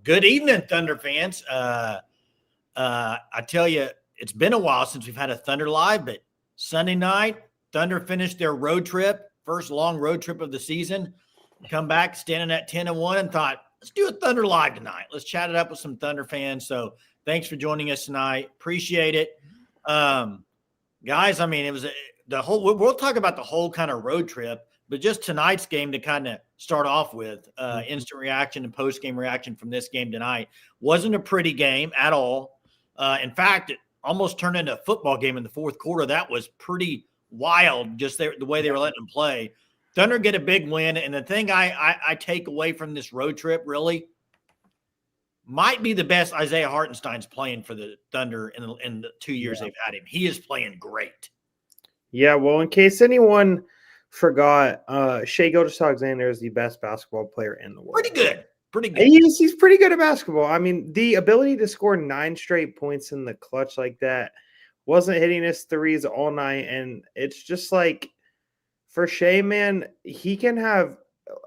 Good evening, Thunder fans. I tell you, it's been a while since we've had a Thunder Live, but Sunday night, Thunder finished their road trip, first long road trip of the season. Come back standing at 10-1 and thought, let's do a Thunder Live tonight. Let's chat it up with some Thunder fans. So thanks for joining us tonight. Appreciate it. Guys, I mean, it was we'll talk about the whole kind of road trip, but just tonight's game to kind of start off with, instant reaction and post-game reaction from this game tonight. Wasn't a pretty game at all. In fact, it almost turned into a football game in the fourth quarter. That was pretty wild, just the way they were letting them play. Thunder get a big win, and the thing I take away from this road trip really might be the best Isaiah Hartenstein's playing for the Thunder in the 2 years they've had him. He is playing great. Yeah, well, in case anyone forgot, Shai Gilgeous-Alexander is the best basketball player in the world. Pretty good. He's pretty good at basketball. I mean, the ability to score 9 straight points in the clutch like that, wasn't hitting his threes all night, and it's just like for Shai, man, he can have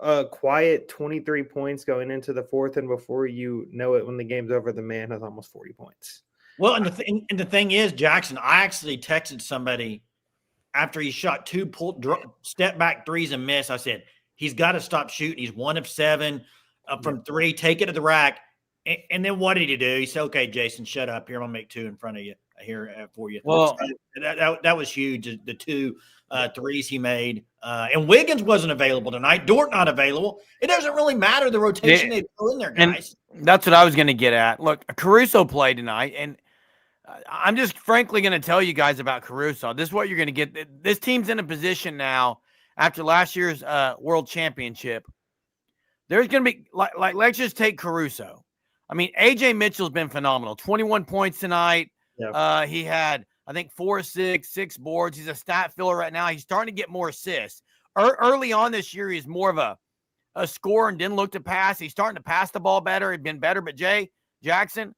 a quiet 23 points going into the fourth, and before you know it, when the game's over, the man has almost 40 points. Well, and the thing is, Jackson, I actually texted somebody after he shot 2 step back threes and missed. I said, he's got to stop shooting. He's 1 of 7 from 3, take it to the rack. And then what did he do? He said, okay, Jason, shut up. Here, I'm going to make 2 in front of you here for you. Well, that was huge, the 2 threes he made. And Wiggins wasn't available tonight. Dort not available. It doesn't really matter the rotation they throw in there, guys. And that's what I was going to get at. Look, Caruso played tonight, and I'm just frankly going to tell you guys about Caruso. This is what you're going to get. This team's in a position now after last year's World Championship. There's going to be like let's just take Caruso. I mean, AJ Mitchell's been phenomenal. 21 points tonight. Yep. He had, I think, 4 assists, 6 boards. He's a stat filler right now. He's starting to get more assists. Early on this year, he's more of a scorer and didn't look to pass. He's starting to pass the ball better. He's been better. But Jackson,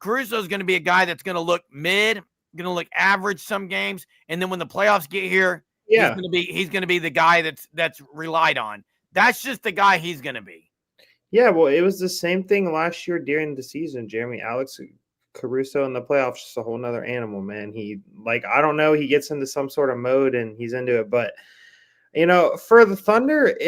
Caruso is going to be a guy that's going to look mid, going to look average some games, and then when the playoffs get here, he's going to be the guy that's relied on. That's just the guy he's going to be. Yeah, well, it was the same thing last year during the season, Jeremy. Alex Caruso in the playoffs, just a whole nother animal, man. I don't know, he gets into some sort of mode and he's into it. But, for the Thunder,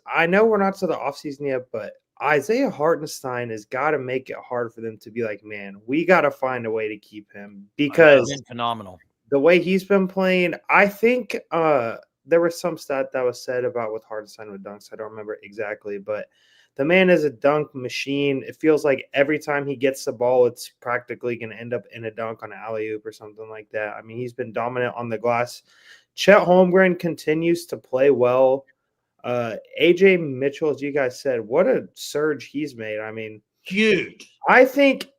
I know we're not to the offseason yet, but Isaiah Hartenstein has got to make it hard for them to be like, man, we got to find a way to keep him because he's been phenomenal. The way he's been playing, I think there was some stat that was said about with Hartenstein with dunks. I don't remember exactly, but the man is a dunk machine. It feels like every time he gets the ball, it's practically going to end up in a dunk on an alley-oop or something like that. I mean, he's been dominant on the glass. Chet Holmgren continues to play well. AJ Mitchell, as you guys said, what a surge he's made. I mean, huge. I think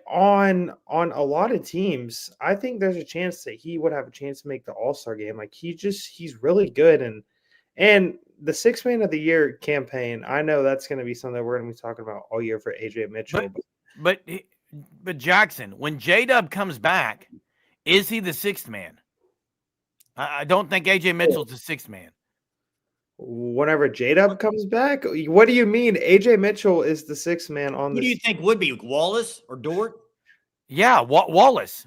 on a lot of teams, I think there's a chance that he would have a chance to make the All-Star game. Like he's really good. And the 6th Man of the Year campaign, I know that's going to be something that we're going to be talking about all year for AJ Mitchell. But Jackson, when J-Dub comes back, is he the 6th man? I don't think AJ Mitchell's the 6th man. Whenever J-Dub comes back? What do you mean? AJ Mitchell is the 6th man on this. Who do you think would be, Wallace or Dort? Yeah, Wallace.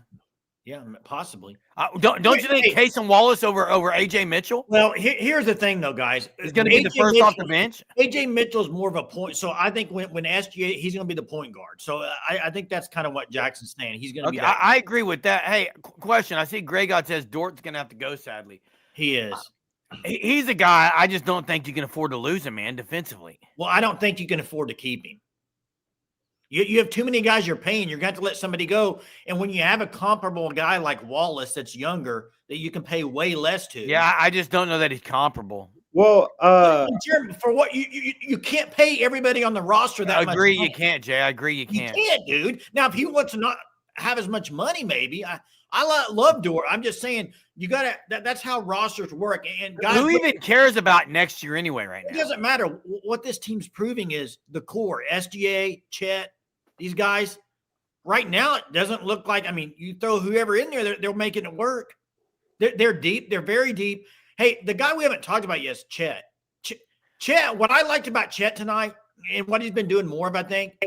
Yeah, possibly. Don't you think Cason Wallace over AJ Mitchell? Well, here's the thing, though, guys. He's going to be the first off the bench. AJ Mitchell's more of a point. So I think when SGA, he's going to be the point guard. So I think that's kind of what Jackson's saying. He's going to be. I agree with that. Hey, question. I see Greg out says Dort's going to have to go. Sadly, he is. He's a guy. I just don't think you can afford to lose him, man. Defensively. Well, I don't think you can afford to keep him. You have too many guys you're paying. You're going to have to let somebody go. And when you have a comparable guy like Wallace that's younger that you can pay way less to. Yeah, I just don't know that he's comparable. Well, for what you can't pay everybody on the roster that much. I agree you can't, Jay. I agree you can't. You can't, dude. Now, if he wants to not have as much money, maybe. I love Dort. I'm just saying you got to. That's how rosters work. And guys, who even cares about next year anyway? Right now, it doesn't matter. What this team's proving is the core: SGA, Chet. These guys, right now, it doesn't look like. I mean, you throw whoever in there, they're making it work. They're deep. They're very deep. Hey, the guy we haven't talked about yet is Chet. Chet. What I liked about Chet tonight, and what he's been doing more of, I think,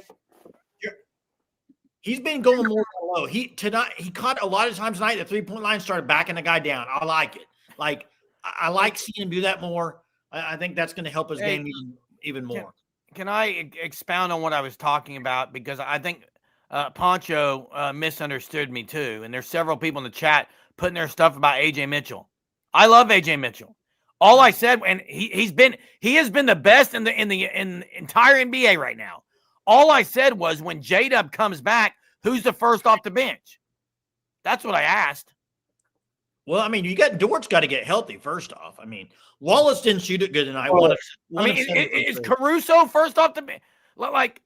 He's been going more low. He caught a lot of times tonight. The 3-point line started backing the guy down. I like it. Like I like seeing him do that more. I think that's going to help his game even more. Can I expound on what I was talking about? Because I think Poncho misunderstood me too. And there's several people in the chat putting their stuff about AJ Mitchell. I love AJ Mitchell. All I said, and he has been the best in the entire NBA right now. All I said was when J-Dub comes back, who's the first off the bench? That's what I asked. Well, I mean, Dort's got to get healthy first off. I mean, Wallace didn't shoot it good tonight. Is Caruso first off the bench? Like,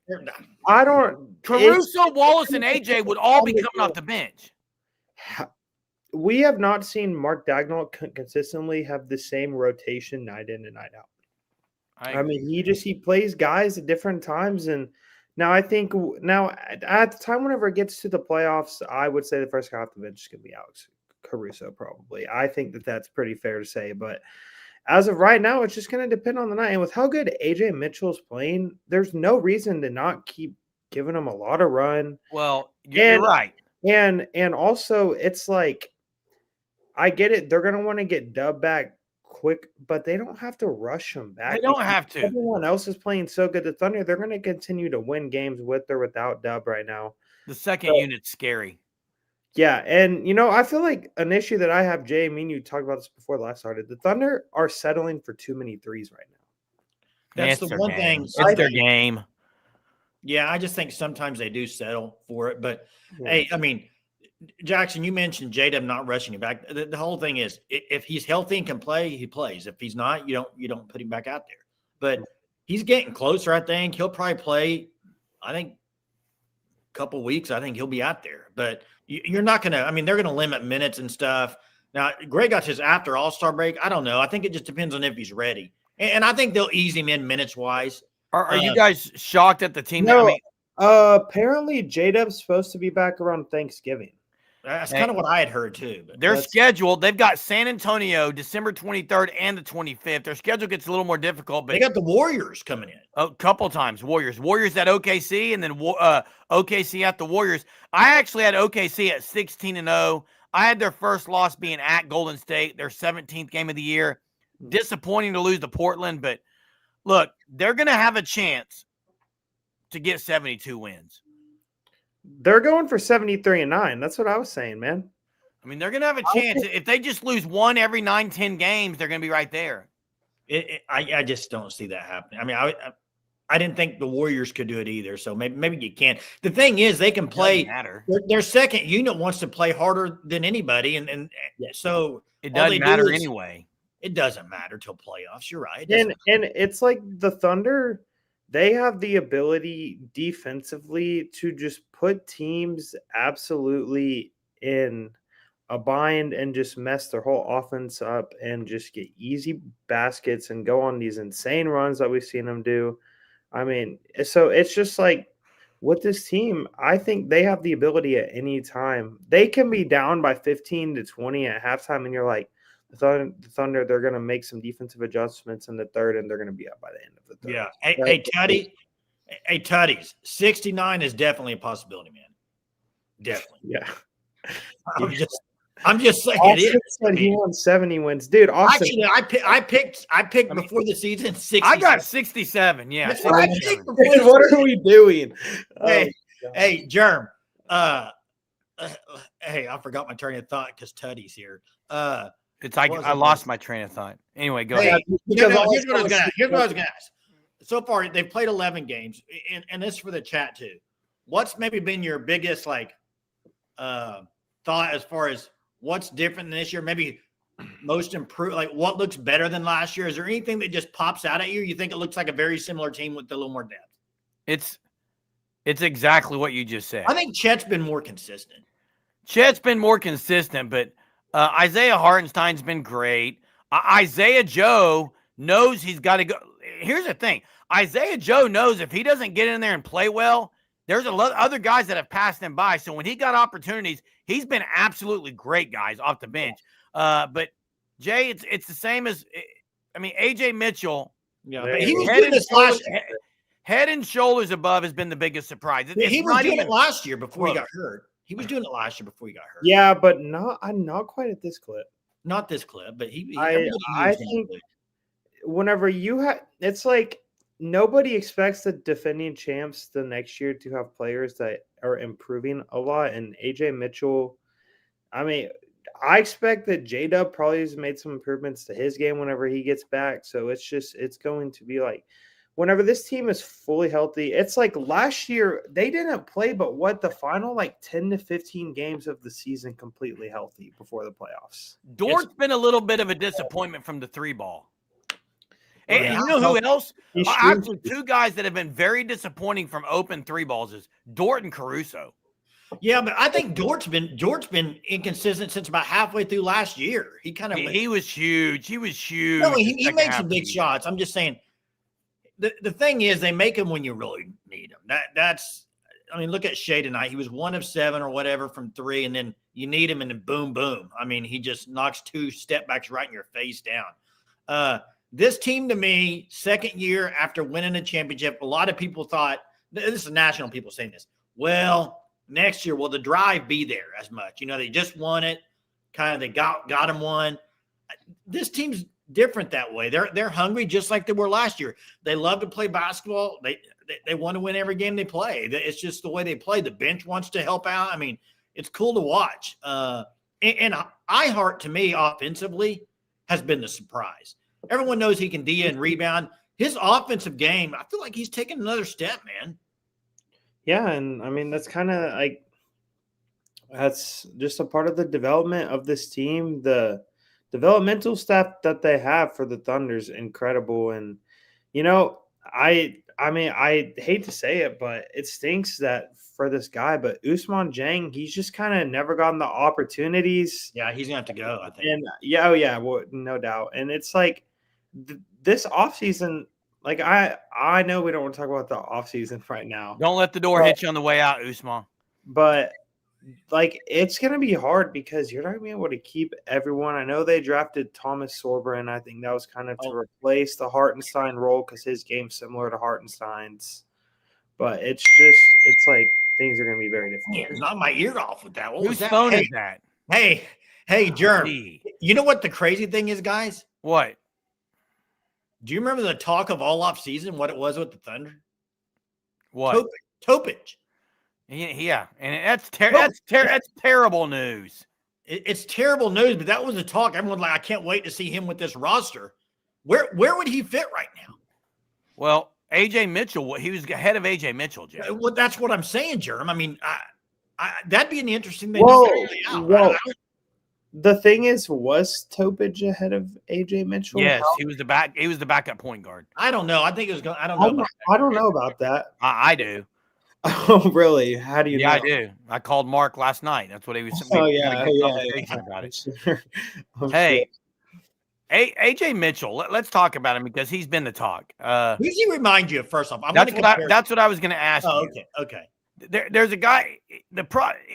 I don't. Caruso, Wallace, and AJ would all be coming off the bench. We have not seen Mark Dagnall consistently have the same rotation night in and night out. I mean, he plays guys at different times, and now I think at the time whenever it gets to the playoffs, I would say the first guy off the bench is going to be Alex Caruso, probably. I think that's pretty fair to say, but as of right now, it's just going to depend on the night. And with how good AJ Mitchell's playing, there's no reason to not keep giving him a lot of run. Well, you're right. And also, it's like, I get it. They're going to want to get Dub back quick, but they don't have to rush him back. They don't have to. Everyone else is playing so good. The Thunder, they're going to continue to win games with or without Dub right now. The second unit's scary. Yeah, and, I feel like an issue that I have, Jay, me and you talked about this before the live started. The Thunder are settling for too many threes right now. That's the one thing. It's their game. Yeah, I just think sometimes they do settle for it. But, hey, I mean, Jackson, you mentioned J-Dub not rushing him back. The whole thing is if he's healthy and can play, he plays. If he's not, you don't put him back out there. But he's getting closer, I think. He'll probably play, I think, a couple weeks. I think he'll be out there. But you're not going to – I mean, they're going to limit minutes and stuff. Now, Greg got his after All-Star break. I don't know. I think it just depends on if he's ready. And I think they'll ease him in minutes-wise. Are you guys shocked at the team? No, apparently J-Dub's supposed to be back around Thanksgiving. That's kind of what I had heard too. But they're scheduled. They've got San Antonio December 23rd and the 25th. Their schedule gets a little more difficult, but they got the Warriors coming in a couple times. Warriors at OKC, and then OKC at the Warriors. I actually had OKC at 16-0. I had their first loss being at Golden State, their 17th game of the year. Disappointing to lose to Portland, but look, they're going to have a chance to get 72 wins. They're going for 73-9. That's what I was saying, man. I mean, they're going to have a chance. If they just lose one every 9-10 games, they're going to be right there. I just don't see that happening. I mean, I didn't think the Warriors could do it either. So maybe you can. The thing is, they can play. Matter. Their second unit wants to play harder than anybody, and so it doesn't matter anyway. It doesn't matter till playoffs. You're right. And it's like the Thunder. They have the ability defensively to just put teams absolutely in a bind and just mess their whole offense up and just get easy baskets and go on these insane runs that we've seen them do. I mean, so it's just like with this team, I think they have the ability at any time. They can be down by 15 to 20 at halftime, and you're like, the Thunder, they're going to make some defensive adjustments in the third, and they're going to be up by the end of the third. Yeah. Hey, Tutties, 69 is definitely a possibility, man. Definitely. Yeah. I'm just saying Austin it is. said he won 70 wins. Dude, Austin. Actually, I picked before the season 60. I got 67. Yeah. That's what I picked before Dude, what are we doing? Hey, Germ. Hey, I forgot my train of thought because Tutty's here. I lost my train of thought. Anyway, go ahead. Here's what I was going to ask. So far, they've played 11 games, and this is for the chat too. What's maybe been your biggest thought as far as what's different than this year? Maybe most improved, like what looks better than last year? Is there anything that just pops out at you? You think it looks like a very similar team with a little more depth? It's exactly what you just said. I think Chet's been more consistent. But Isaiah Hartenstein's been great. Isaiah Joe knows he's got to go. Here's the thing. Isaiah Joe knows if he doesn't get in there and play well, there's a lot of other guys that have passed him by. So when he got opportunities, he's been absolutely great, guys, off the bench. But, Jay, it's the same as – I mean, AJ Mitchell. Yeah, he was good this last year. head and shoulders above has been the biggest surprise. He was doing it last year before he got hurt. He was doing it last year before he got hurt. Yeah, but not quite at this clip. Not this clip, but I think whenever you have, it's like nobody expects the defending champs the next year to have players that are improving a lot. And AJ Mitchell, I mean, I expect that J-Dub probably has made some improvements to his game whenever he gets back. So it's going to be like whenever this team is fully healthy, it's like last year they didn't play, but the final like 10 to 15 games of the season completely healthy before the playoffs. Dort's been a little bit of a disappointment from the 3-ball. And Yeah. you know who else? Actually, two guys that have been very disappointing from open 3-balls is Dort and Caruso. Yeah, but I think Dort's been inconsistent since about halfway through last year. He kind of he was huge. He was huge. No, he made some big shots. I'm just saying. The thing is, they make them when you really need them. That's. I mean, look at Shea tonight. He was 1 of 7 or whatever from 3, and then you need him, and then boom, boom. I mean, he just knocks 2 step backs right in your face down. This team, to me, second year after winning a championship, a lot of people thought this is national people saying this. Well, next year, will the drive be there as much? You know, they just won it. Kind of they got them one. This team's different that way. They're hungry just like they were last year. They love to play basketball. They want to win every game they play. It's just the way they play. The bench wants to help out. I mean, it's cool to watch. And Ihart, to me, offensively, has been the surprise. Everyone knows he can D and rebound. His offensive game, I feel like he's taken another step, man. Yeah, and I mean that's kind of like that's just a part of the development of this team. The developmental staff that they have for the Thunder is incredible, and you know, I mean, I hate to say it, but it stinks that for this guy, but Ousmane Dieng, he's just kind of never gotten the opportunities. Yeah, he's gonna have to go, I think. And well, no doubt. And it's like this offseason, like I know we don't want to talk about the offseason right now. Don't let the door hit you on the way out, Ousmane. But like it's gonna be hard because you're not gonna be able to keep everyone. I know they drafted Thomas Sorber, and I think that was kind of to replace the Hartenstein role because his game's similar to Hartenstein's. But it's like things are gonna be very difficult. Yeah, knock my ear off with that. Whose phone is that? Hey, Germ. You know what the crazy thing is, guys? What? Do you remember the talk of all off season? What it was with the Thunder? What? Topage. Yeah, and that's terrible news. It's terrible news, but that was the talk. Everyone's like, I can't wait to see him with this roster. Where would he fit right now? Well, AJ Mitchell, he was ahead of AJ Mitchell, Jay. Well, that's what I'm saying, Jerm. I mean, that'd be an interesting thing to figure out. Well, the thing is, was Topage ahead of AJ Mitchell? Yes, he was the backup point guard. I don't know. I think it was going. I don't know. I don't know about that. I do. Oh, really? How do you know? Yeah, I do. I called Mark last night. That's what he was. Oh, yeah. About it. Hey, AJ Mitchell. Let's talk about him because he's been the talk. Who does he remind you of? First off, that's what I was going to ask you. Okay. There's a guy.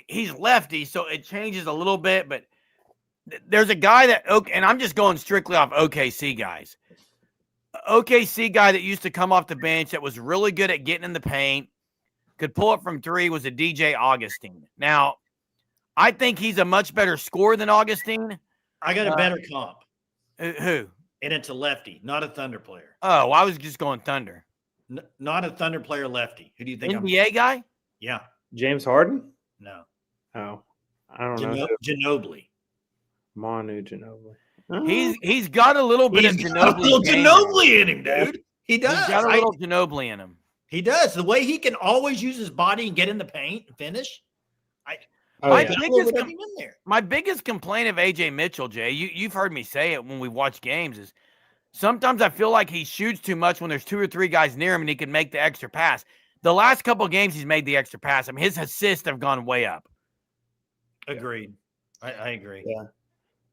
He's lefty, so it changes a little bit, but there's a guy and I'm just going strictly off OKC guys. OKC guy that used to come off the bench that was really good at getting in the paint. Could pull it from 3 was a DJ Augustine. Now, I think he's a much better scorer than Augustine. I got a better comp. Who? And it's a lefty, not a Thunder player. Oh, I was just going Thunder. Not a Thunder player lefty. Who do you think? NBA guy? Yeah. James Harden? No. Oh, I don't know. Ginobili. Manu Ginobili. Oh. He's got a little bit of Ginobili in him, dude. He does. He's got a little Ginobili in him. He does. The way he can always use his body and get in the paint and finish. My biggest complaint of AJ Mitchell, Jay, you've heard me say it when we watch games, is sometimes I feel like he shoots too much when there's 2 or 3 guys near him and he can make the extra pass. The last couple of games he's made the extra pass. I mean, his assists have gone way up. Agreed. I agree. Yeah.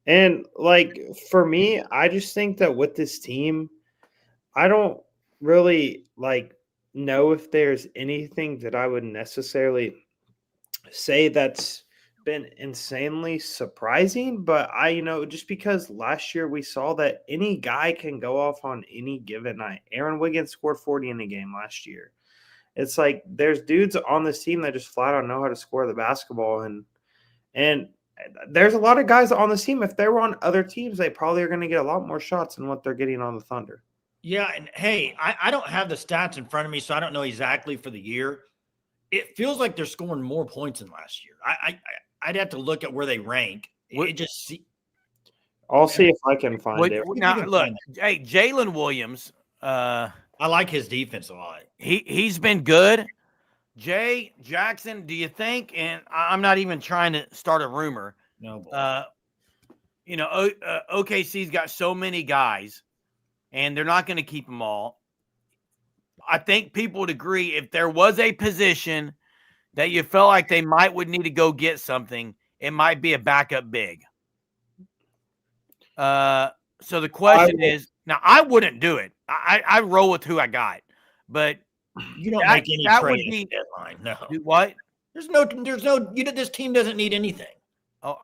And like for me, I just think that with this team, I don't really know if there's anything that I would necessarily say that's been insanely surprising, but just because last year we saw that any guy can go off on any given night. Aaron Wiggins scored 40 in a game last year. It's like there's dudes on this team that just flat out know how to score the basketball, and there's a lot of guys on this team. If they were on other teams, they probably are going to get a lot more shots than what they're getting on the Thunder. Yeah, and hey, I don't have the stats in front of me, so I don't know exactly for the year. It feels like they're scoring more points than last year. I'd have to look at where they rank. I'll see if I can find it. Now, look, hey, Jalen Williams. I like his defense a lot. He's been good. Jay Jackson, do you think? And I'm not even trying to start a rumor. No, OKC's got so many guys, and they're not going to keep them all. I think people would agree if there was a position that you felt like they would need to go get something, it might be a backup big. So the question is, now I wouldn't do it. I roll with who I got, but you don't make any trade at the deadline. No. Do what? There's no. This team doesn't need anything. Oh,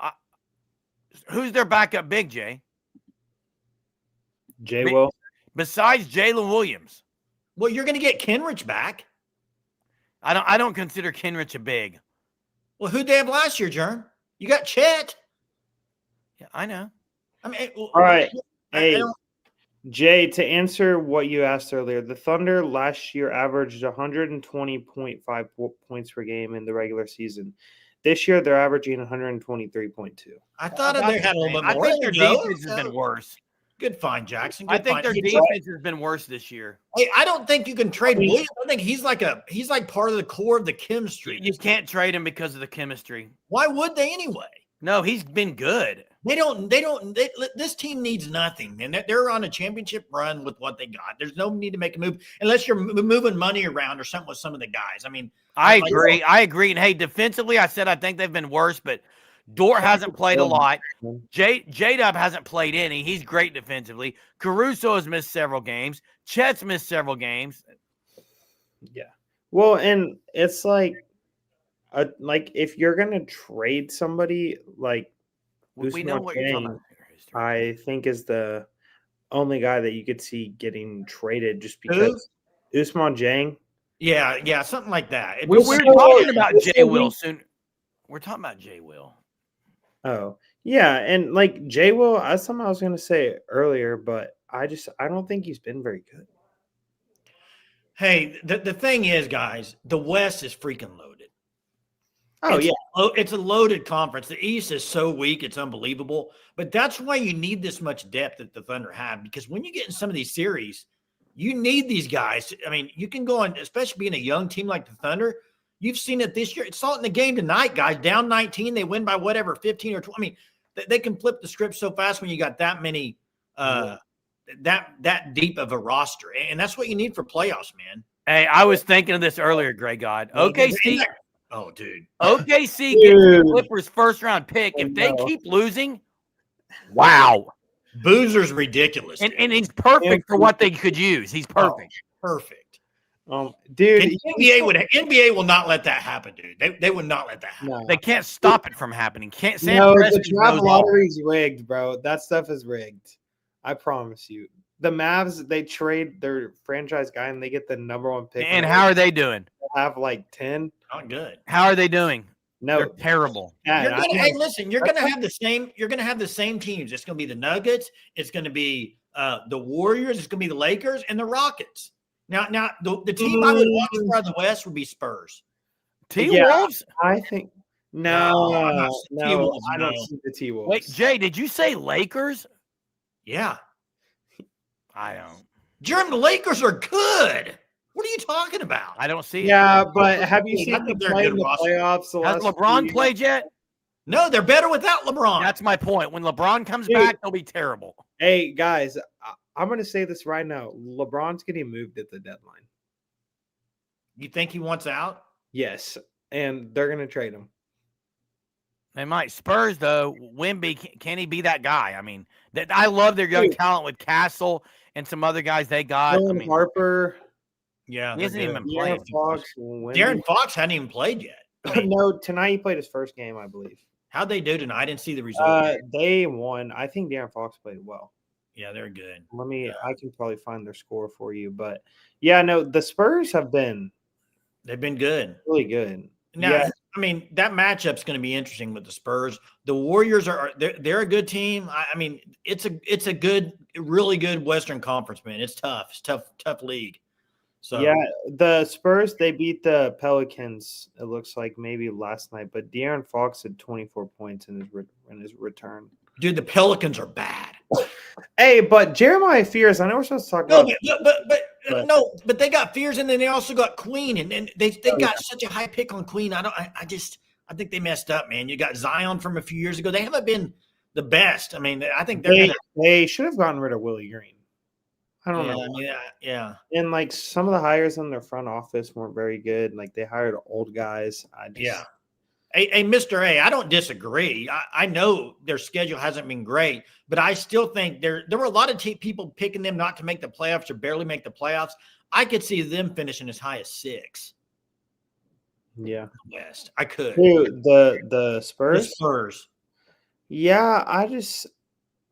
who's their backup big, Jay? Jay Will. Besides Jalen Williams. Well, you're going to get Kenrich back. I don't consider Kenrich a big. Well, who'd they have last year, Jern? You got Chet. Yeah, I know. I mean, all right. Hey, Jay, to answer what you asked earlier, the Thunder last year averaged 120.5 points per game in the regular season. This year, they're averaging 123.2. I thought they had a little bit more. I think their defense has been worse. Good find, Jackson. I think their defense has been worse this year. Hey, I don't think you can trade Williams. I think he's like part of the core of the chemistry. You can't trade him because of the chemistry. Why would they anyway? No, he's been good. This team needs nothing, and they're on a championship run with what they got. There's no need to make a move unless you're moving money around or something with some of the guys. I mean, I agree. And hey, defensively, I said I think they've been worse, but Dort hasn't played a lot. J-Dub hasn't played any. He's great defensively. Caruso has missed several games. Chet's missed several games. Yeah. Well, and it's like if you're gonna trade somebody, like we know what you're talking about. I think is the only guy that you could see getting traded just because Ousmane Dieng. Yeah, something like that. We're talking about Jay Will soon. We're talking about Jay Will. Oh, yeah, and like Jay Will, that's something I was gonna say earlier, but I don't think he's been very good. Hey, the thing is, guys, the West is freaking loaded. Oh, It's a loaded conference. The East is so weak, it's unbelievable. But that's why you need this much depth that the Thunder have, because when you get in some of these series, you need these guys. I mean, you can go on, especially being a young team like the Thunder. You've seen it this year. It's saw it in the game tonight, guys. Down 19, they win by whatever, 15 or 20. I mean, they can flip the script so fast when you got that many, that deep of a roster. And that's what you need for playoffs, man. Hey, I was thinking of this earlier, Greg God. OKC. Oh, dude. OKC gets the Clippers' first-round pick. If they keep losing, wow. Boozer's ridiculous. And he's perfect for what they could use. He's perfect. Oh, perfect. Dude, NBA will not let that happen, dude. They would not let that happen. No. They can't stop it from happening. The draft lottery's rigged, bro. That stuff is rigged. I promise you. The Mavs, they trade their franchise guy and they get the number one pick. And how are they doing? They have like 10. Not good. How are they doing? No, they're terrible. Yeah, listen, you're gonna have the same teams. It's gonna be the Nuggets, it's gonna be the Warriors, it's gonna be the Lakers and the Rockets. Now the team I would watch for the West would be Spurs. T-Wolves? I think no, I don't see the T-Wolves. Wait, Jay, did you say Lakers? Yeah. I don't. Jeremy, the Lakers are good. What are you talking about? I don't see it. Yeah, but have you seen them play in the playoffs? Has LeBron played yet? No, they're better without LeBron. That's my point. When LeBron comes back, they'll be terrible. Hey, guys, I'm going to say this right now. LeBron's getting moved at the deadline. You think he wants out? Yes, and they're going to trade him. They might. Spurs, though, Wemby, can he be that guy? I mean, I love their young talent with Castle and some other guys they got. Harper. Yeah. He hasn't even played. Darren Fox hadn't even played yet. No, tonight he played his first game, I believe. How'd they do tonight? I didn't see the result. They won. I think De'Aaron Fox played well. Yeah, they're good. I can probably find their score for you, but yeah, no, the Spurs have been They've been good. really good. Now, Yeah, I mean, that matchup's going to be interesting with the Spurs. The Warriors they're a good team. I mean, it's a good, really good Western Conference, man. It's tough. It's tough league. So yeah, the Spurs, they beat the Pelicans, it looks like maybe last night, but De'Aaron Fox had 24 points in his return. dude, the Pelicans are bad. Hey, but Jeremiah Fears, I know we're supposed to talk No, about but they got Fears and then they also got Queen and they got such a high pick on Queen. I think they messed up, man. You got Zion from a few years ago. They haven't been the best. I mean, I think they should have gotten rid of Willie Green. I don't know. Yeah. And like some of the hires on their front office weren't very good. Like they hired old guys. Hey, Mr. A, I don't disagree. I know their schedule hasn't been great, but I still think there were a lot of people picking them not to make the playoffs or barely make the playoffs. I could see them finishing as high as 6. Yeah. West. I could. Dude, the Spurs? The Spurs. Yeah, I just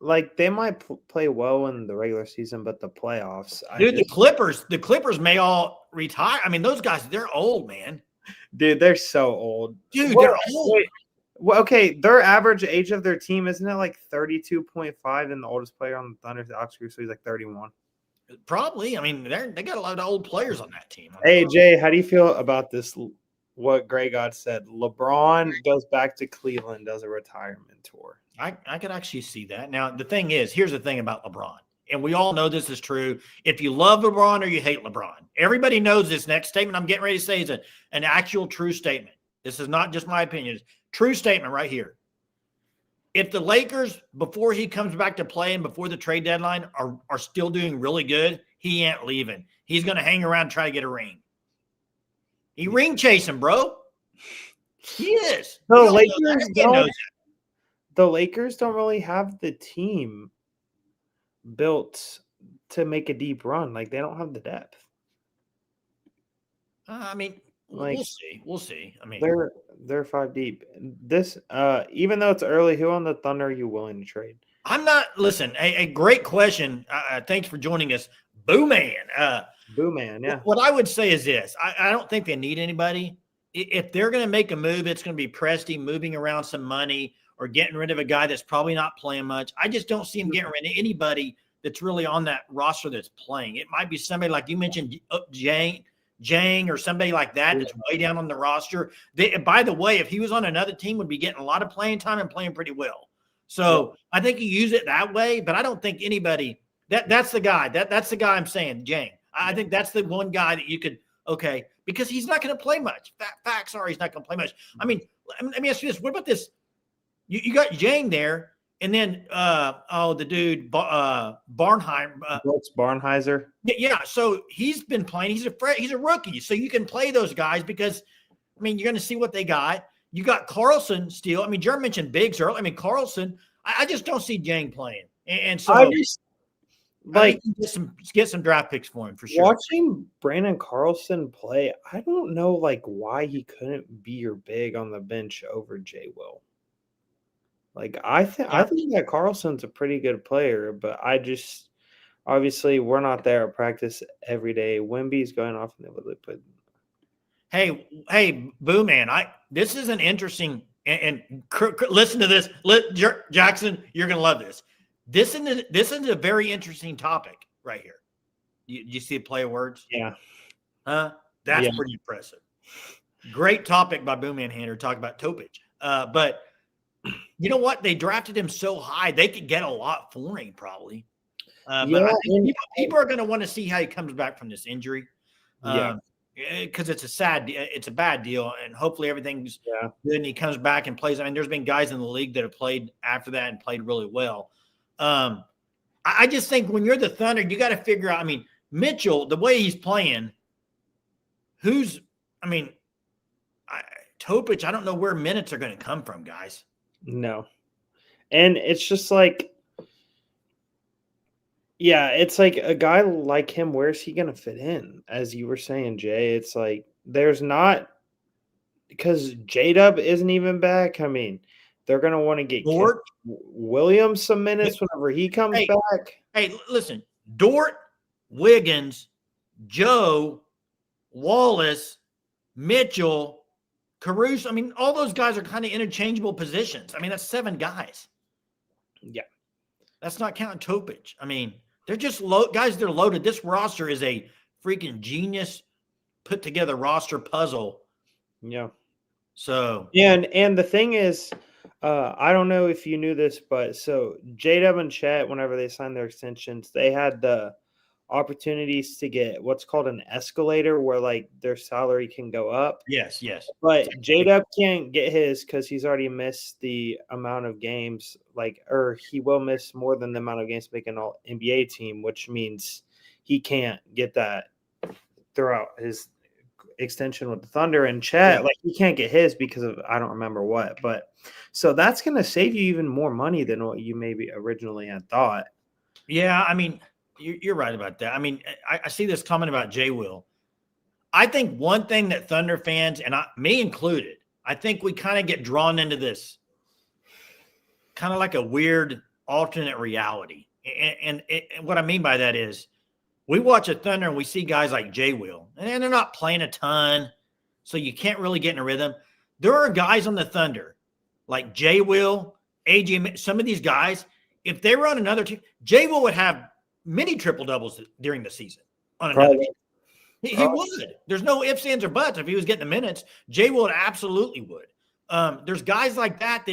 like they might play well in the regular season, but the playoffs. The Clippers may all retire. I mean, those guys, they're old, man. Dude, they're so old. Dude, they're old. Well, okay, their average age of their team, isn't it like 32.5? And the oldest player on the Thunder is Alex Caruso, so he's like 31. Probably. I mean, they got a lot of old players on that team. Hey, Jay, how do you feel about this? What Grey God said. LeBron goes back to Cleveland, does a retirement tour. I could actually see that. Now, the thing is, here's the thing about LeBron. And we all know this is true. If you love LeBron or you hate LeBron, everybody knows this next statement I'm getting ready to say is an actual true statement. This is not just my opinion. It's true statement right here. If the Lakers, before he comes back to play and before the trade deadline, are still doing really good, he ain't leaving. He's going to hang around and try to get a ring. He ring chasing, bro. He is. The Lakers don't really have the team built to make a deep run. Like they don't have the depth. I mean, like we'll see. I mean, they're 5 deep. This even though it's early, who on the Thunder are you willing to trade? I'm not. Listen, a great question. Thanks for joining us, Boo Man. Yeah. What I would say is this: I don't think they need anybody. If they're going to make a move, it's going to be Presti moving around some money or getting rid of a guy that's probably not playing much. I just don't see him getting rid of anybody that's really on that roster that's playing. It might be somebody like you mentioned, Jang or somebody like that that's way down on the roster. By the way, if he was on another team, would be getting a lot of playing time and playing pretty well. So I think you use it that way, but I don't think anybody that's the guy. That's the guy I'm saying, Jang. I think that's the one guy that you could because he's not going to play much. Facts are he's not going to play much. I mean, let me ask you this: what about this? You got Jang there, and then the dude Barnheim, Barnheiser. Yeah, so he's been playing. He's a rookie, so you can play those guys because I mean you're going to see what they got. You got Carlson still. I mean, Jeremy mentioned Biggs earlier. I mean, Carlson. I just don't see Jang playing, and so I get some draft picks for him for sure. Watching Brandon Carlson play, I don't know why he couldn't be your big on the bench over Jay Will. I think that Carlson's a pretty good player, but obviously we're not there at practice every day. Wemby's going off in the other put. Hey, Boo Man, this is an interesting and listen to this, Jackson. You're gonna love this. This is a very interesting topic right here. You see the play of words? Yeah. That's pretty impressive. Great topic by Boo Man Hander talking about Topic, but. You know what? They drafted him so high, they could get a lot for him probably. But I think people are going to want to see how he comes back from this injury. Because it's a bad deal, and hopefully everything's good and he comes back and plays. I mean, there's been guys in the league that have played after that and played really well. I just think when you're the Thunder, you got to figure out. I mean, Mitchell, the way he's playing, Topic. I don't know where minutes are going to come from, guys. No. And it's just it's like a guy like him, where's he going to fit in? As you were saying, Jay, it's there's not, because J-Dub isn't even back. I mean, They're going to want to get Dort. Williams some minutes whenever he comes back. Hey, listen, Dort, Wiggins, Joe, Wallace, Mitchell, Caruso. I mean, all those guys are kind of interchangeable positions. I mean, that's 7 guys. Yeah. That's not counting Topich. I mean, they're just guys, they're loaded. This roster is a freaking genius put together roster puzzle. Yeah. So and the thing is, I don't know if you knew this, but so J-Dub and Chet, whenever they signed their extensions, they had the opportunities to get what's called an escalator where like their salary can go up. yes. But J-Dub can't get his because he's already missed the amount of games, or he will miss more than the amount of games to make an all NBA team, which means he can't get that throughout his extension with the Thunder. And Chet, he can't get his because of I don't remember what. But so that's going to save you even more money than what you maybe originally had thought. Yeah, I mean, you're right about that. I mean, I see this comment about Jay Will. I think one thing that Thunder fans, and me included, I think we kind of get drawn into this kind of like a weird alternate reality. And what I mean by that is we watch a Thunder and we see guys like Jay Will, and they're not playing a ton, so you can't really get in a rhythm. There are guys on the Thunder like Jay Will, AJ, some of these guys, if they were on another team, Jay Will would have many triple doubles during the season on another team. He would. There's no ifs, ands, or buts. If he was getting the minutes, Jay Will absolutely would. There's guys like that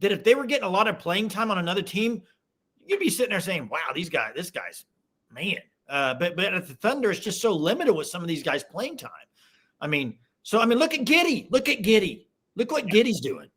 if they were getting a lot of playing time on another team, you'd be sitting there saying, "Wow, this guy's man." But at the Thunder, it's just so limited with some of these guys' playing time. I mean, look at Giddey. Look what Giddey's doing.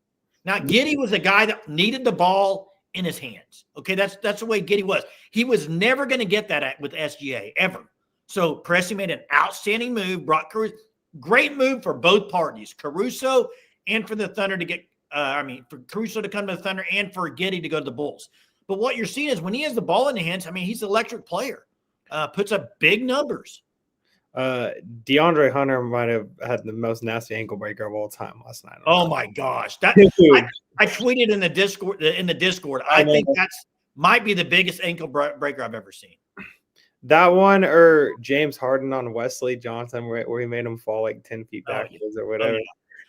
Now, Giddey was a guy that needed the ball in his hands. Okay, that's the way Giddey was. He was never going to get that with SGA ever. So Presti made an outstanding move, brought Caruso. Great move for both parties, Caruso and for the Thunder to get. For Caruso to come to the Thunder and for Giddey to go to the Bulls. But what you're seeing is when he has the ball in the hands, I mean, he's an electric player. Puts up big numbers. DeAndre Hunter might have had the most nasty ankle breaker of all time last night. Oh my gosh! I tweeted in the Discord. I think that's might be the biggest ankle breaker I've ever seen. That one or James Harden on Wesley Johnson, where he made him fall like 10 feet backwards or whatever. Yeah.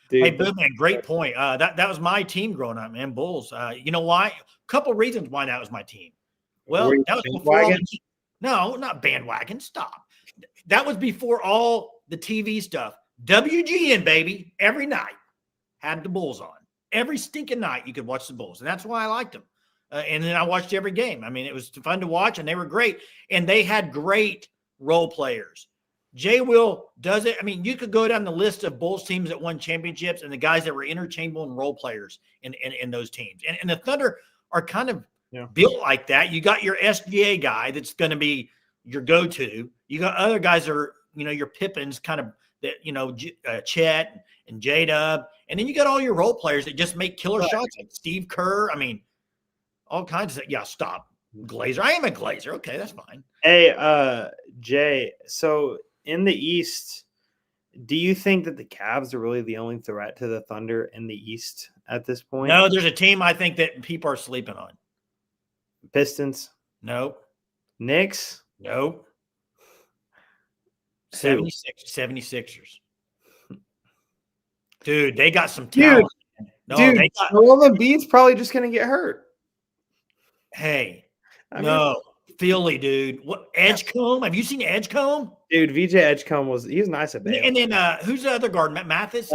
Dude, hey, Boom, man, great point. That was my team growing up, man. Bulls. You know why? A couple reasons why that was my team. Well, that was before all no, not bandwagon. Stop. That was before all the TV stuff. WGN, baby, every night had the Bulls on. Every stinking night you could watch the Bulls, and that's why I liked them. And then I watched every game. I mean, it was fun to watch, and they were great. And they had great role players. Jay Will does it. I mean, you could go down the list of Bulls teams that won championships and the guys that were interchangeable and role players in those teams. And the Thunder are kind of built like that. You got your SGA guy that's going to be your go-to. You got other guys that are, your Pippins kind of that, Chet and J-Dub. And then you got all your role players that just make killer shots like Steve Kerr. I mean, all kinds of – yeah, stop. Glazer. I am a Glazer. Okay, that's fine. Hey, Jay, so in the East, do you think that the Cavs are really the only threat to the Thunder in the East at this point? No, there's a team I think that people are sleeping on. Pistons? Nope. Knicks? Nope. 76ers. Dude, they got some talent. Joel Embiid's probably just going to get hurt. Hey, Philly, dude. What Edgecombe? Have you seen Edgecombe? Dude, VJ Edgecombe he's nice at Baylor. And then who's the other guard? Mathis?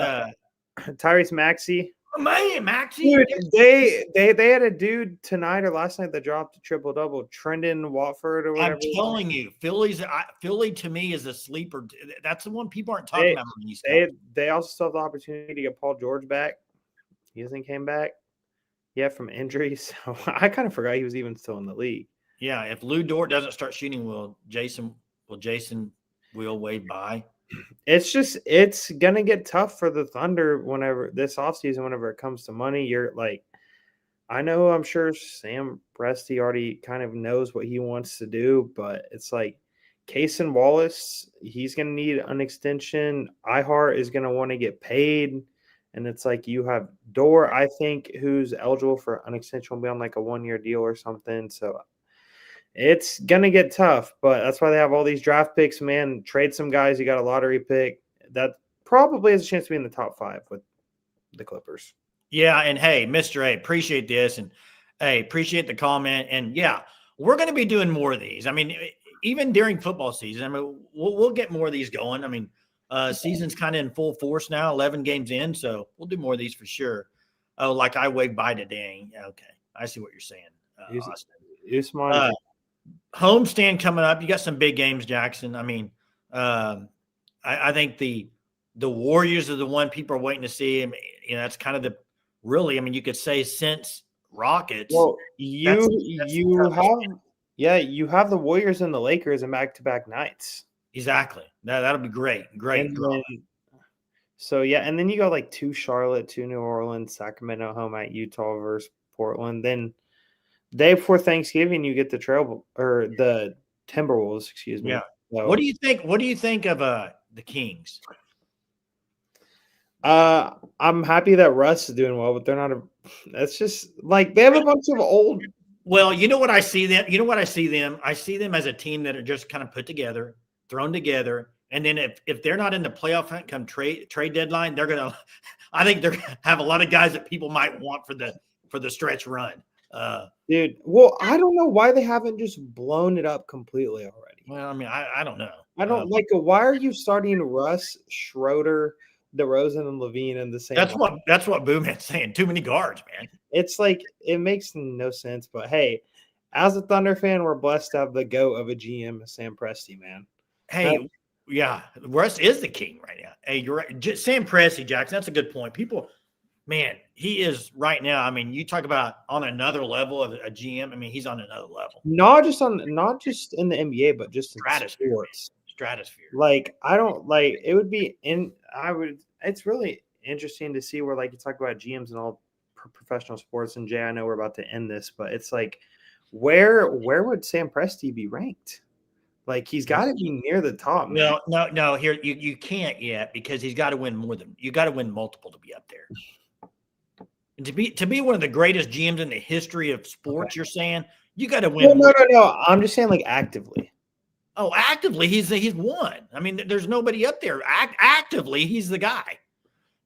Tyrese Maxey. Man, Maxey. Dude, they had a dude tonight or last night that dropped a triple-double. Trendon Watford or whatever. I'm telling you, Philly to me is a sleeper. That's the one people aren't talking about. They also still have the opportunity to get Paul George back. He hasn't came back yet from injury, so I kind of forgot he was even still in the league. Yeah, if Lou Dort doesn't start shooting, will Jason will wave by? It's gonna get tough for the Thunder whenever this offseason, whenever it comes to money. You're like, I'm sure Sam Presti already kind of knows what he wants to do, but it's like Cason Wallace, he's gonna need an extension. Ihart is gonna want to get paid, And it's like you have Dort, I think, who's eligible for an extension, will be on like a 1-year deal or something. So it's gonna get tough, but that's why they have all these draft picks, man. Trade some guys, you got a lottery pick. That probably has a chance to be in the top 5 with the Clippers. Yeah, and hey, Mr. A, appreciate this, and hey, appreciate the comment. And yeah, we're going to be doing more of these. I mean, even during football season, I mean, we'll get more of these going. I mean, season's kind of in full force now, 11 games in, so we'll do more of these for sure. Oh, like I waved by today. Okay, I see what you're saying, Austin. Homestand coming up. You got some big games, Jackson. I mean, I think the Warriors are the one people are waiting to see. I mean, that's kind of the really. I mean, you could say since Rockets. Well, you have the Warriors and the Lakers in back-to-back nights. Exactly. That'll be great. Great. So yeah, and then you go like 2 Charlotte, 2 New Orleans, Sacramento home at Utah versus Portland. Then day before Thanksgiving, you get the the Timberwolves. Excuse me. Yeah. So, what do you think? What do you think of the Kings? I'm happy that Russ is doing well, but they're not that's just like they have a bunch of old. Well, you know what I see them. You know what I see them. I see them as a team that are just kind of put together, thrown together, and then if they're not in the playoff hunt come trade deadline, they're gonna. I think they're gonna have a lot of guys that people might want for the stretch run. Dude, well, I don't know why they haven't just blown it up completely already. Well, I mean, I don't know. I don't why are you starting Russ, Schroeder, DeRozan, and Levine in the same? That's what Boomman's saying. Too many guards, man. It's like it makes no sense. But hey, as a Thunder fan, we're blessed to have the GOAT of a GM, Sam Presti, man. Hey, yeah, Russ is the king right now. Hey, you're right. Sam Presti, Jackson. That's a good point. People. Man, he is right now. I mean, you talk about on another level of a GM. I mean, he's on another level. Not just in the NBA, but just in sports. Stratosphere. Like, I don't like it would be it's really interesting to see where like you talk about GMs and all professional sports. And Jay, I know we're about to end this, but it's like where would Sam Presti be ranked? Like he's got to be near the top. Man. No. Here you can't yet because he's got to win more than you got to win multiple to be up there. And to be one of the greatest GMs in the history of sports, You're saying you got to win. No. I'm just saying like actively. Oh, actively, he's won. I mean, there's nobody up there. Actively, he's the guy.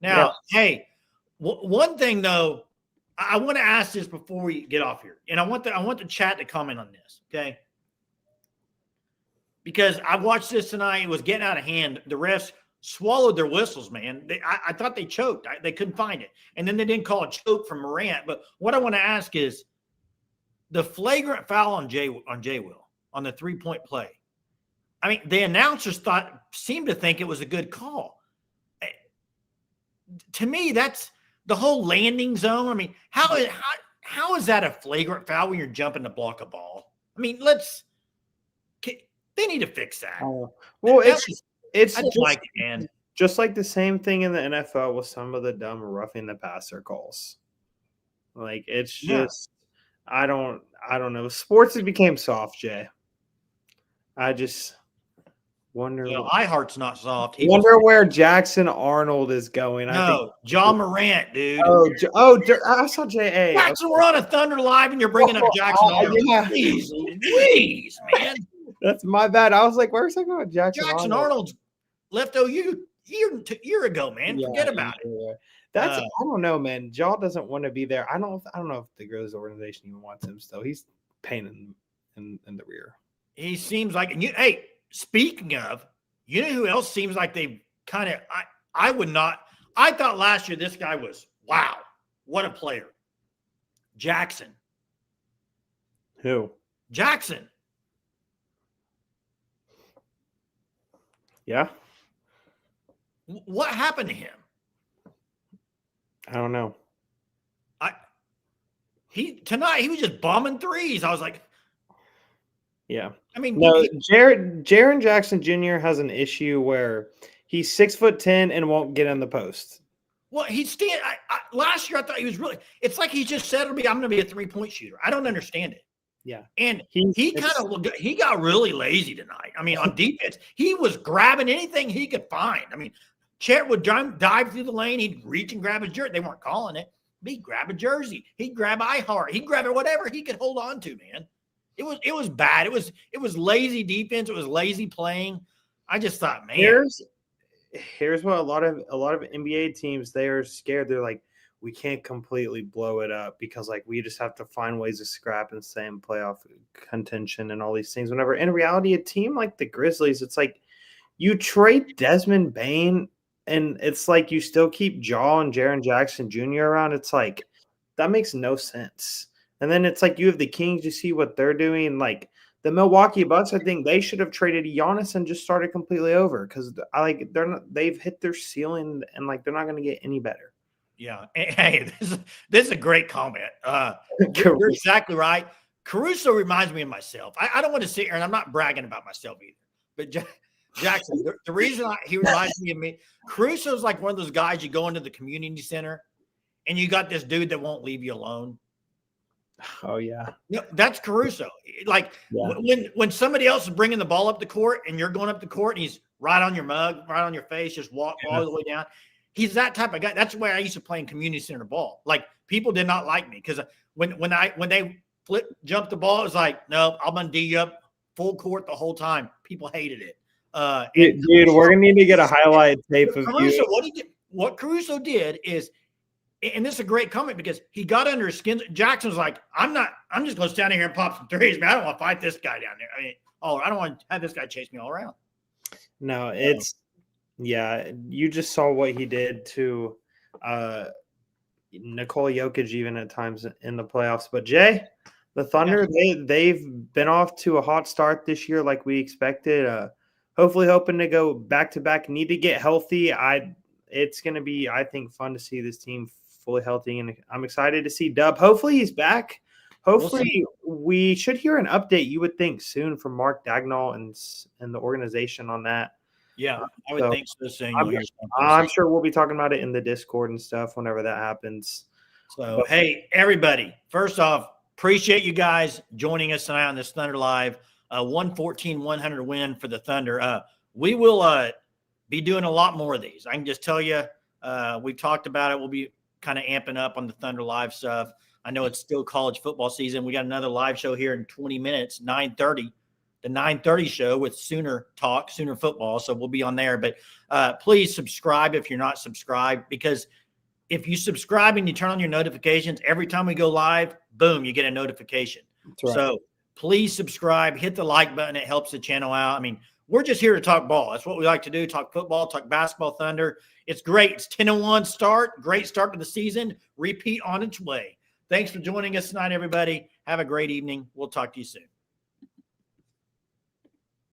Now, Hey, one thing though, I want to ask this before we get off here, and I want the chat to comment on this, okay? Because I watched this tonight. It was getting out of hand. The refs swallowed their whistles, man. I thought they choked. They couldn't find it. And then they didn't call a choke from Morant. But what I want to ask is the flagrant foul on Jay Will on the 3-point play. I mean, the announcers seemed to think it was a good call. To me, that's the whole landing zone. I mean, how is that a flagrant foul when you're jumping to block a ball? I mean, they need to fix that. Well, it's I just like it, man. Just like the same thing in the NFL with some of the dumb roughing the passer calls. Like it's just I don't know. Sports has became soft, Jay. I just wonder. iHeart's not soft. Where Jackson Arnold is going. No, I think John Morant, dude. I saw J.A. Jackson, we're on a Thunder Live, and you're bringing up Jackson Arnold. Yeah. Please, man. That's my bad. I was like, where's I going? Jackson Arnold's left OU year ago, man. Forget about it. That's I don't know, man. Jaw doesn't want to be there. I don't know if the Grizzlies organization even wants him still. He's pain in the rear. He seems like hey, speaking of, you know who else seems like they've kind of I thought last year this guy was wow, what a player. Jackson. Who? Jackson. Yeah. What happened to him? I don't know. Tonight he was just bombing threes. I was like, yeah. I mean, no. Jaren Jackson Jr. has an issue where he's 6'10" and won't get in the post. Well, last year I thought he was really. It's like he just said to me, "I'm going to be a 3-point shooter." I don't understand it. Yeah, and he got really lazy tonight. I mean, on defense, he was grabbing anything he could find. I mean, Chet would dive through the lane. He'd reach and grab his jersey. They weren't calling it. He'd grab a jersey. He'd grab iHeart. He'd grab it, whatever he could hold on to, man. It was bad. It was lazy defense. It was lazy playing. I just thought, man. Here's what a lot of NBA teams, they are scared. They're like, we can't completely blow it up because like we just have to find ways to scrap and stay in playoff contention and all these things. Whenever in reality, a team like the Grizzlies, it's like you trade Desmond Bane and it's like you still keep Jaw and Jaren Jackson Jr. around. It's like that makes no sense. And then it's like you have the Kings, you see what they're doing. Like the Milwaukee Bucks, I think they should have traded Giannis and just started completely over because they've hit their ceiling and like they're not going to get any better. Yeah. Hey, this is a great comment. You're exactly right. Caruso reminds me of myself. I don't want to sit here, and I'm not bragging about myself either. But Jackson, the reason he reminds me of me, Caruso is like one of those guys you go into the community center, and you got this dude that won't leave you alone. Oh, yeah. That's Caruso. Like when somebody else is bringing the ball up the court, and you're going up the court, and he's right on your mug, right on your face, just walk all the way down. He's that type of guy. That's the way I used to play in community center ball. Like people did not like me because when they jumped the ball, it was like, no, I'm gonna D you up full court the whole time. People hated it. Dude, we're gonna need to get a highlight tape of Caruso. you. What Caruso did is, and this is a great comment because he got under his skin. Jackson was like, I'm just gonna stand here and pop some threes, man. I don't want to fight this guy down there. I mean, I don't want to have this guy chase me all around. No, yeah, you just saw what he did to Nikola Jokic even at times in the playoffs. But Jay, the Thunder, they've been off to a hot start this year like we expected. Hopefully hoping to go back-to-back. Need to get healthy. It's going to be, I think, fun to see this team fully healthy, and I'm excited to see Dub. Hopefully he's back. Hopefully we should hear an update, you would think, soon from Mark Dagnall and the organization on that. Yeah, I would think so soon. I'm sure we'll be talking about it in the Discord and stuff whenever that happens. So, hey, everybody, first off, appreciate you guys joining us tonight on this Thunder Live. 114-100 win for the Thunder. We will be doing a lot more of these. I can just tell you, we talked about it. We'll be kind of amping up on the Thunder Live stuff. I know it's still college football season. We got another live show here in 20 minutes, 9:30. The 9:30 show with Sooner Football. So we'll be on there. But please subscribe if you're not subscribed, because if you subscribe and you turn on your notifications, every time we go live, boom, you get a notification. Right. So please subscribe, hit the like button. It helps the channel out. I mean, we're just here to talk ball. That's what we like to do, talk football, talk basketball, Thunder. It's great. It's 10-1 start. Great start to the season. Repeat on its way. Thanks for joining us tonight, everybody. Have a great evening. We'll talk to you soon.